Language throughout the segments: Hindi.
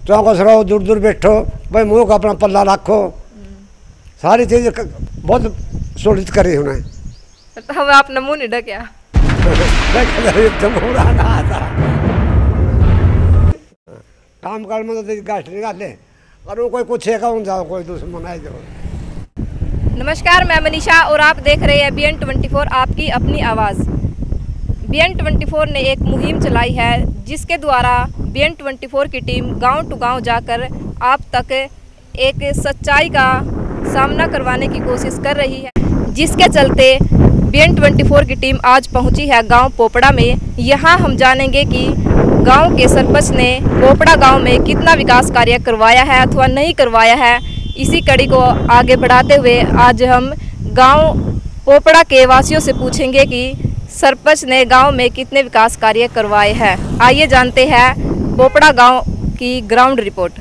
चौकस रहो, दूर दूर बैठो भाई, मुँह का अपना पल्ला रखो, सारी चीज़ बहुत सुनिश्चित करी उन्हें। तो अब आपने मुँह नहीं ढकिया? काम कर में तो गाठ निकाले और वो कोई कुछ है कौन जाओ, कोई दुश्मन है जो। नमस्कार, मैं मनीषा और आप देख रहे हैं BN24 आपकी अपनी आवाज़। BN24 ने एक मुहिम चलाई है जिसके द्वारा BN24 की टीम गांव टू गांव जाकर आप तक एक सच्चाई का सामना करवाने की कोशिश कर रही है, जिसके चलते BN24 की टीम आज पहुंची है गांव पोपड़ा में। यहां हम जानेंगे कि गांव के सरपंच ने पोपड़ा गांव में कितना विकास कार्य करवाया है अथवा नहीं करवाया है। इसी कड़ी को आगे बढ़ाते हुए आज हम गांव पोपड़ा के वासियों से पूछेंगे कि सरपंच ने गांव में कितने विकास कार्य करवाए हैं। आइए जानते हैं पोपड़ा गांव की ग्राउंड रिपोर्ट।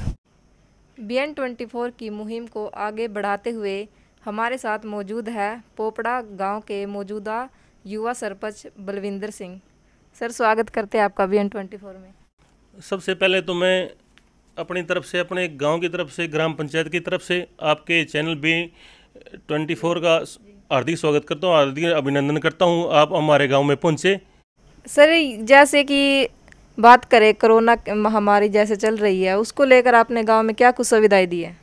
BN24 की मुहिम को आगे बढ़ाते हुए हमारे साथ मौजूद है पोपड़ा गांव के मौजूदा युवा सरपंच बलविंदर सिंह। सर, स्वागत करते हैं आपका BN24 में। सबसे पहले तो मैं अपनी तरफ से, अपने गांव की तरफ से, ग्राम पंचायत की तरफ से आपके चैनल BN24 का हार्दिक स्वागत करता हूँ, हार्दिक अभिनंदन करता हूँ। आप हमारे गांव में पहुँचे। सर, जैसे कि बात करें कोरोना महामारी जैसे चल रही है, उसको लेकर आपने गांव में क्या कुछ सुविधाएं दी है?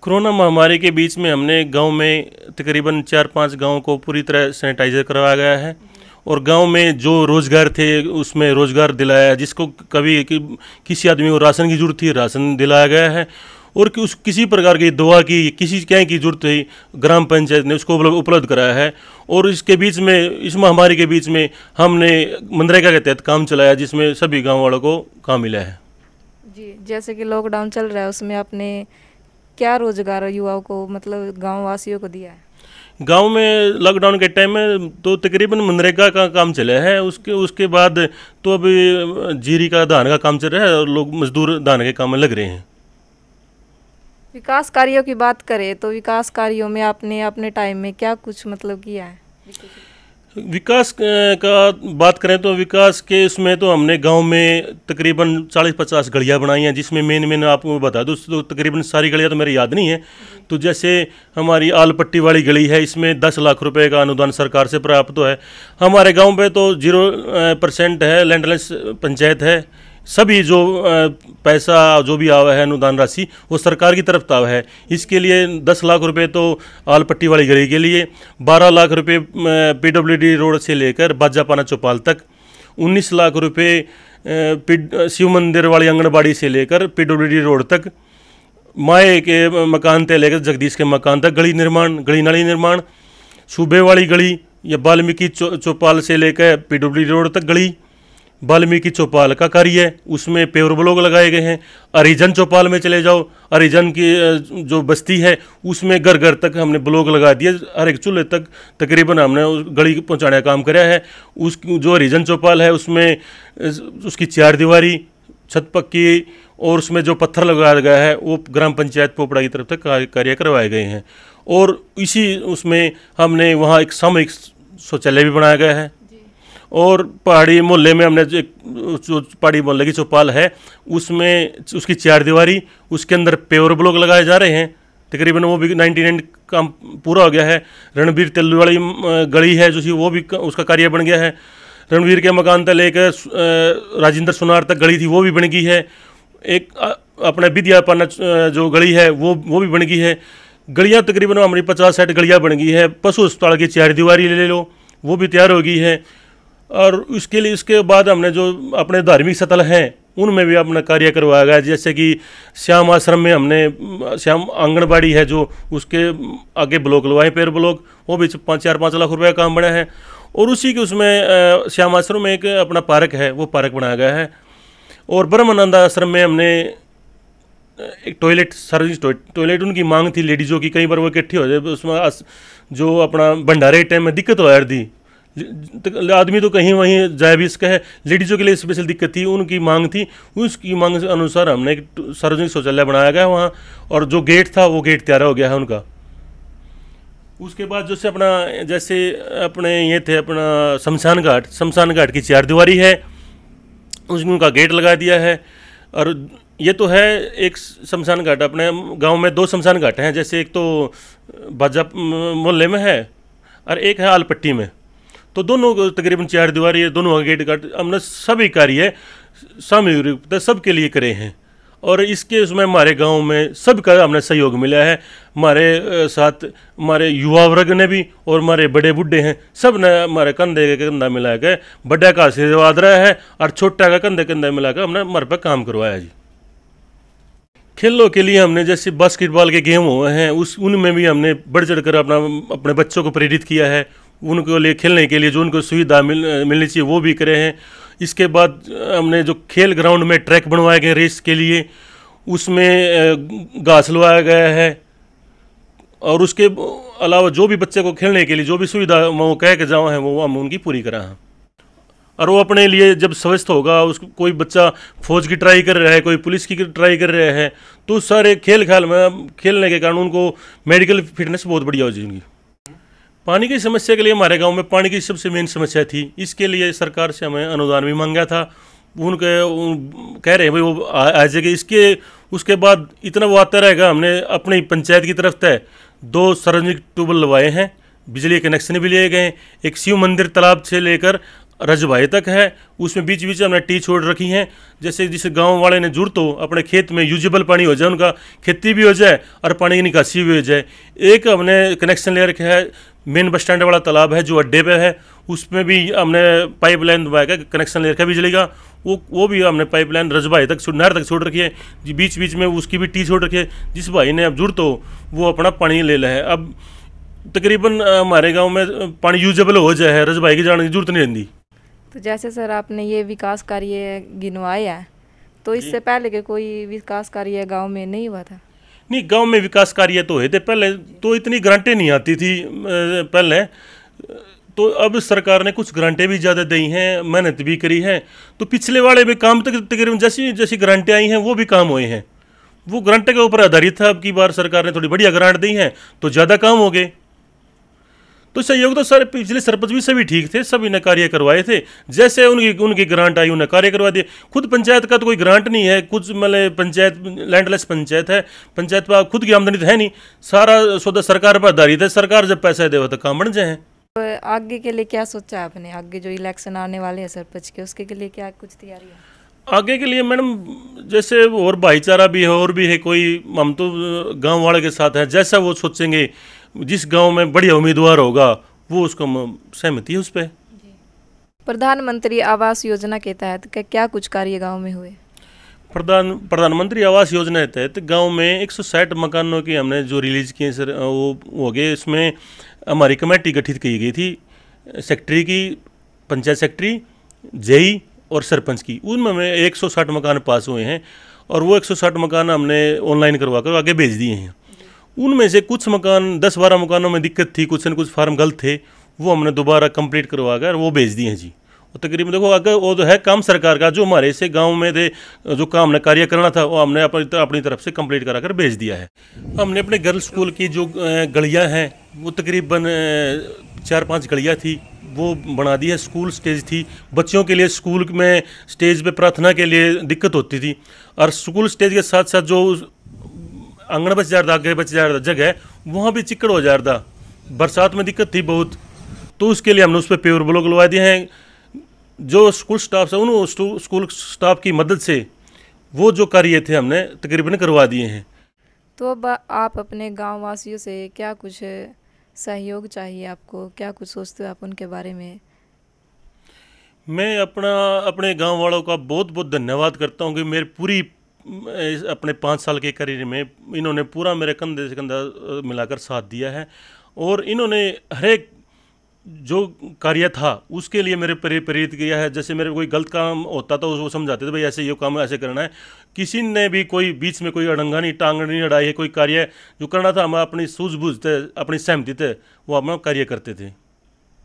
कोरोना महामारी के बीच में हमने गांव में तकरीबन 4-5 गाँव को पूरी तरह सैनिटाइजर करवाया गया है और गांव में जो रोज़गार थे उसमें रोज़गार दिलाया। जिसको कभी किसी आदमी को राशन की जरूरत थी, राशन दिलाया गया है और किसी प्रकार की दवा की, किसी क्या की जरूरत थी, ग्राम पंचायत ने उसको उपलब्ध कराया है। और इसके बीच में, इस महामारी के बीच में हमने मनरेगा के तहत काम चलाया जिसमें सभी गाँव वालों को काम मिला है। जी, जैसे कि लॉकडाउन चल रहा है उसमें आपने क्या रोजगार युवाओं को, मतलब गाँव वासियों को दिया है? गांव में लॉकडाउन के टाइम में तो तकरीबन मनरेगा का काम चला है। उसके बाद तो अभी जीरी का, धान का काम चल रहा है और लोग मजदूर धान के काम में लग रहे हैं। विकास कार्यों की बात करें तो विकास कार्यों में आपने अपने टाइम में क्या कुछ मतलब किया है? विकास का बात करें तो विकास के इसमें तो हमने गांव में तकरीबन 40-50 गलियां बनाई हैं, जिसमें मेन आपको बता दूं तो तकरीबन सारी गलियां तो मेरे याद नहीं है। तो जैसे हमारी आल पट्टी वाली गली है, इसमें 10 लाख रुपए का अनुदान सरकार से प्राप्त है। हमारे गांव पे तो 0% है, लैंडलेस पंचायत है। सभी जो पैसा जो भी आवा है अनुदान राशि वो सरकार की तरफ आवा है। इसके लिए 10 लाख रुपए तो आल पट्टी वाली गली के लिए, 12 लाख रुपए PWD रोड से लेकर बाजापाना चौपाल तक, 19 लाख रुपए शिव मंदिर वाली आंगनबाड़ी से लेकर PWD रोड तक, माए के मकान से लेकर जगदीश के मकान तक गली निर्माण, गली नाली निर्माण, सूबे वाली गली या वाल्मीकि चौपाल से लेकर PWD रोड तक गली, वाल्मीकि चौपाल का कार्य है उसमें पेवर ब्लॉक लगाए गए हैं। हरिजन चौपाल में चले जाओ, हरिजन की जो बस्ती है उसमें घर घर तक हमने ब्लॉक लगा दिए, हर एक चूल्हे तक तकरीबन हमने गली पहुंचाने का काम कराया है। उस जो हरिजन चौपाल है उसमें उसकी 4 दीवारी, छत पक्की और उसमें जो पत्थर लगाया गया है वो ग्राम पंचायत पोपड़ा की तरफ तक कार्य करवाए गए हैं। और इसी उसमें हमने वहाँ एक सामूहिक शौचालय भी बनाया गया है। और पहाड़ी मोहल्ले में हमने जो पहाड़ी मोहल्ले की चौपाल है उसमें उसकी 4 दीवारी, उसके अंदर पेवर ब्लॉक लगाए जा रहे हैं। तकरीबन वो भी 99 काम पूरा हो गया है। रणवीर तेलू वाली गली है जो वो भी उसका कार्य बन गया है। रणवीर के मकान तक लेकर राजेंद्र सुनार तक गली थी वो भी बन गई है। एक अपना विद्यापाना जो गली है वो भी बन गई है। गलियाँ तकरीबन हमारी 50-60 गलियाँ बन गई है। पशु अस्पताल की 4 दीवारी ले लो वो भी तैयार हो गई है। और उसके लिए इसके बाद हमने जो अपने धार्मिक स्थल हैं उनमें भी अपना कार्य करवाया गया। जैसे कि श्याम आश्रम में हमने श्याम आंगनबाड़ी है जो उसके आगे ब्लॉक लगवाए, पेड़ ब्लॉक, वो भी 4-5 लाख रुपए का काम बना है। और उसी के उसमें श्याम आश्रम में एक अपना पार्क है, वो पार्क बनाया गया है। और ब्रह्मानंद आश्रम में हमने एक टॉयलेट, सार्वजनिक टॉयलेट उनकी मांग थी लेडीज़ों की, कई बार वो इकट्ठी हो जाए उसमें जो अपना भंडारे टाइम में दिक्कत हो जाती, आदमी तो कहीं वहीं जाए भी इसका है, लेडीज़ों के लिए स्पेशल दिक्कत थी, उनकी मांग थी। उसकी मांग के अनुसार हमने एक सार्वजनिक शौचालय बनाया गया वहाँ, और जो गेट था वो गेट तैयार हो गया है उनका। उसके बाद जैसे अपने ये थे अपना शमशान घाट की 4 दीवारी है, उसमें उनका गेट लगा दिया है। और ये तो है एक शमशान घाट। अपने गांव में 2 शमशान घाट हैं, जैसे एक तो बाजा मोहल्ले में है और एक है आलपट्टी में। तो दोनों तकरीबन 4 दीवारी है, दोनों गेट घाट हमने सभी कार्य सामूहिक रूप से सबके लिए करे हैं। और इसके उसमें हमारे गांव में सबका हमने सहयोग मिला है। हमारे साथ हमारे युवा वर्ग ने भी और हमारे बड़े बूढ़े हैं, सब ने हमारे कंधे के कंधा मिला के बड़ा का आशीर्वाद रहा है और छोटा का कंधे कंधे मिला कर हमने हमारे पे काम करवाया जी। खेलों के लिए हमने जैसे बास्केटबॉल के गेम हुए हैं उनमें भी हमने बढ़ चढ़ कर अपने बच्चों को प्रेरित किया है। उनको लिए खेलने के लिए जो उनको सुविधा मिलनी चाहिए वो भी करे हैं। इसके बाद हमने जो खेल ग्राउंड में ट्रैक बनवाए गए रेस के लिए, उसमें घास लगाया गया है। और उसके अलावा जो भी बच्चे को खेलने के लिए जो भी सुविधा वो कह के जाओ हैं वो हम उनकी पूरी करा हैं। और वो अपने लिए जब स्वस्थ होगा, उसको कोई बच्चा फौज की ट्राई कर रहा है, कोई पुलिस की ट्राई कर रहा है, तो सारे खेल में खेलने के कारण उनको मेडिकल फिटनेस बहुत बढ़िया हो जाएगी। पानी की समस्या के लिए हमारे गांव में पानी की सबसे मेन समस्या थी। इसके लिए सरकार से हमें अनुदान भी मांगा था। कह रहे हैं भाई वो आ जाएगी। उसके बाद इतना वो आता रहेगा। हमने अपनी पंचायत की तरफ से 2 सार्वजनिक ट्यूबवेल लगवाए हैं, बिजली कनेक्शन भी लिए गए। एक शिव मंदिर तालाब से लेकर रजभाई तक है, उसमें बीच बीच में हमने टी छोड़ रखी हैं। जैसे जिस गांव वाले ने जरूरत हो अपने खेत में यूजेबल पानी हो जाए, उनका खेती भी हो जाए और पानी की निकासी भी हो जाए। एक हमने कनेक्शन ले रखा है मेन बस स्टैंड वाला तालाब है जो अड्डे पे है, उसमें भी हमने पाइपलाइन दबा के कनेक्शन ले रखा है बिजली का। वो भी हमने पाइपलाइन रजभाई तक नहर तक छोड़ रखी है। बीच बीच में उसकी भी टी छोड़ रखी है। जिस भाई ने अब जरूरत हो वो अपना पानी ले ले है। अब तकरीबन हमारे गाँव में पानी यूजेबल हो जाए है, रजभाई की जाने की जरूरत नहीं रहती। तो जैसे सर आपने ये विकास कार्य गिनवाए हैं, तो इससे पहले के कोई विकास कार्य गांव में नहीं हुआ था? नहीं, गांव में विकास कार्य तो हुए थे पहले, तो इतनी ग्रांटें नहीं आती थी पहले। तो अब सरकार ने कुछ ग्रांटें भी ज़्यादा दी हैं, मेहनत भी करी है। तो पिछले वाले भी काम तक तकरीबन जैसी जैसी ग्रांटें आई हैं वो भी काम हुए हैं। वो ग्रांटें के ऊपर आधारित था। अब की बार सरकार ने थोड़ी बढ़िया ग्रांट दी हैं तो ज़्यादा काम हो गए। तो सहयोग तो सारे पिछले सरपंच भी सभी ठीक थे, सभी ने कार्य करवाए थे। जैसे उनकी ग्रांट आई उन्हें कार्य करवा दिए। खुद पंचायत का तो कोई ग्रांट नहीं है, कुछ मतलब पंचायत लैंडलेस पंचायत है, पंचायत पर खुद की आमदनी तो है नहीं, सारा सौदा सरकार पर आधारित है। सरकार जब पैसा दे तो काम बन जाए। तो आगे के लिए क्या सोचा है आपने? आगे जो इलेक्शन आने वाले हैं सरपंच के, उसके लिए क्या कुछ तैयारी है आगे के लिए? मैडम जैसे और भाईचारा भी है और भी है, कोई हम तो गाँव वाले के साथ हैं, जैसा वो सोचेंगे जिस गांव में बढ़िया उम्मीदवार होगा वो उसको सहमति है उस पर। प्रधानमंत्री आवास योजना के तहत क्या कुछ कार्य गांव में हुए? प्रधानमंत्री आवास योजना के तहत गांव में 160 मकानों की हमने जो रिलीज किए सर वो हो गए। इसमें हमारी कमेटी गठित की गई थी, सेक्रेटरी की, पंचायत सेक्रेटरी, जेई और सरपंच की। उनमें हमें 160 मकान पास हुए हैं और वो 160 मकान हमने ऑनलाइन करवा कर आगे भेज दिए हैं। उनमें से कुछ मकान 10-12 मकानों में दिक्कत थी, कुछ न कुछ फार्म गलत थे, वो हमने दोबारा कंप्लीट करवा कर वो भेज दिए हैं जी। और तकरीबन देखो अगर वो तो है काम सरकार का, जो हमारे से गांव में थे जो काम हमने कार्य करना था वो हमने अपनी तरफ से कंप्लीट करा कर भेज दिया है। हमने अपने गर्ल्स स्कूल की जो गलियाँ हैं वो तकरीबन 4-5 गलियाँ थी वो बना दी है। स्कूल स्टेज थी, बच्चों के लिए स्कूल में स्टेज पे प्रार्थना के लिए दिक्कत होती थी, और स्कूल स्टेज के साथ साथ जो आंगन बच जा रहा था, आगे बच जा रहा था जगह, वहाँ भी चिक्कड़ हो जा रहा था, बरसात में दिक्कत थी बहुत। तो उसके लिए हमने उस पर पेवर ब्लॉक लगवा दिए हैं। जो स्कूल स्टाफ है उन स्कूल स्टाफ की मदद से वो जो कार्य थे हमने तकरीबन करवा दिए हैं। तो अब आप अपने गाँव वासियों से क्या कुछ सहयोग चाहिए आपको, क्या कुछ सोचते हो आप उनके बारे में? मैं अपने गांव वालों का बहुत बहुत धन्यवाद करता हूं कि मेरे पूरी अपने 5 साल के करियर में इन्होंने पूरा मेरे कंधे से कंधा मिलाकर साथ दिया है। और इन्होंने हर एक जो कार्य था उसके लिए मेरे प्रेरित किया है। जैसे मेरे कोई गलत काम होता था वो समझाते थे भाई ऐसे ये काम ऐसे करना है। किसी ने भी कोई बीच में कोई अड़ंगा नहीं, टांग नहीं अड़ाई है। कोई कार्य जो करना था हम अपनी सूझबूझ थे, अपनी सहमति थे, वो हम कार्य करते थे।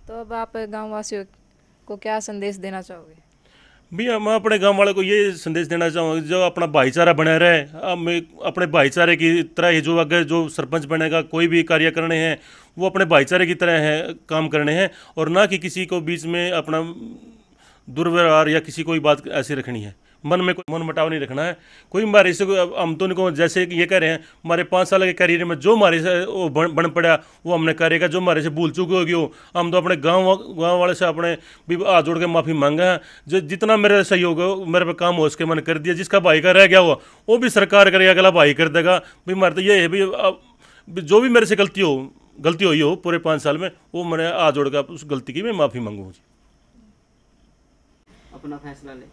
तो अब आप गाँव वासियों को क्या संदेश देना चाहोगे? भैया मैं अपने गांव वाले को ये संदेश देना चाहूँगा जो अपना भाईचारा बना रहे। अब अपने भाईचारे की तरह ही जो अगर जो सरपंच बनेगा, कोई भी कार्य करने हैं वो अपने भाईचारे की तरह है काम करने हैं, और ना कि किसी को बीच में अपना दुर्व्यवहार या किसी कोई बात ऐसी रखनी है। मन में कोई मन मुटाव नहीं रखना है। कोई हमारे से हम तो इनको जैसे कि ये कह रहे हैं हमारे 5 साल के करियर में जो हमारे से वो बन पड़ा वो हमने करेगा, जो हमारे से भूल चूक होगी वो हम तो अपने गाँव वाले से अपने भी हाथ जोड़ के माफ़ी मांगा है। जो जितना मेरे सहयोग हो मेरे पे काम हो उसके मैंने कर दिया, जिसका भाई का रह गया हुआ वो भी सरकार करेगा, अगला भाई कर देगा। भाई हमारे तो ये है भी जो भी मेरे से गलती हुई हो पूरे 5 साल में वो मैंने हाथ जोड़ के उस गलती की मैं माफ़ी मांगू। अपना फैसला ले।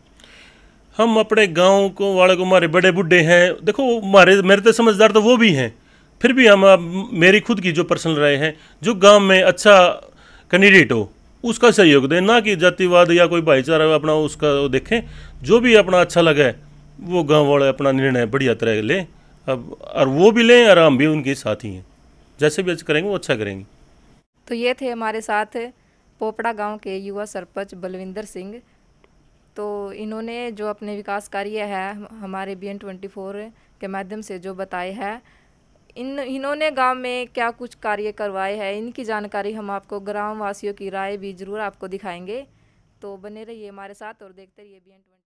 हम अपने गांव को वाले को हमारे बड़े बूढ़े हैं, देखो मेरे तो समझदार तो वो भी हैं, फिर भी हम मेरी खुद की जो पर्सनल राय है जो गांव में अच्छा कैंडिडेट हो उसका सहयोग दें, ना कि जातिवाद या कोई भाईचारा अपना उसका वो देखें। जो भी अपना अच्छा लगे वो गांव वाले अपना निर्णय बढ़िया तरह लें, अब और वो भी लें और हम भी उनके साथ ही हैं, जैसे भी करेंगे वो अच्छा करेंगे। तो ये थे हमारे साथ पोपड़ा गांव के युवा सरपंच बलविंदर सिंह। तो इन्होंने जो अपने विकास कार्य है हमारे BN24 के माध्यम से जो बताए हैं, इन्होंने गांव में क्या कुछ कार्य करवाए हैं इनकी जानकारी हम आपको ग्राम वासियों की राय भी ज़रूर आपको दिखाएंगे। तो बने रहिए हमारे साथ और देखते रहिए BN24।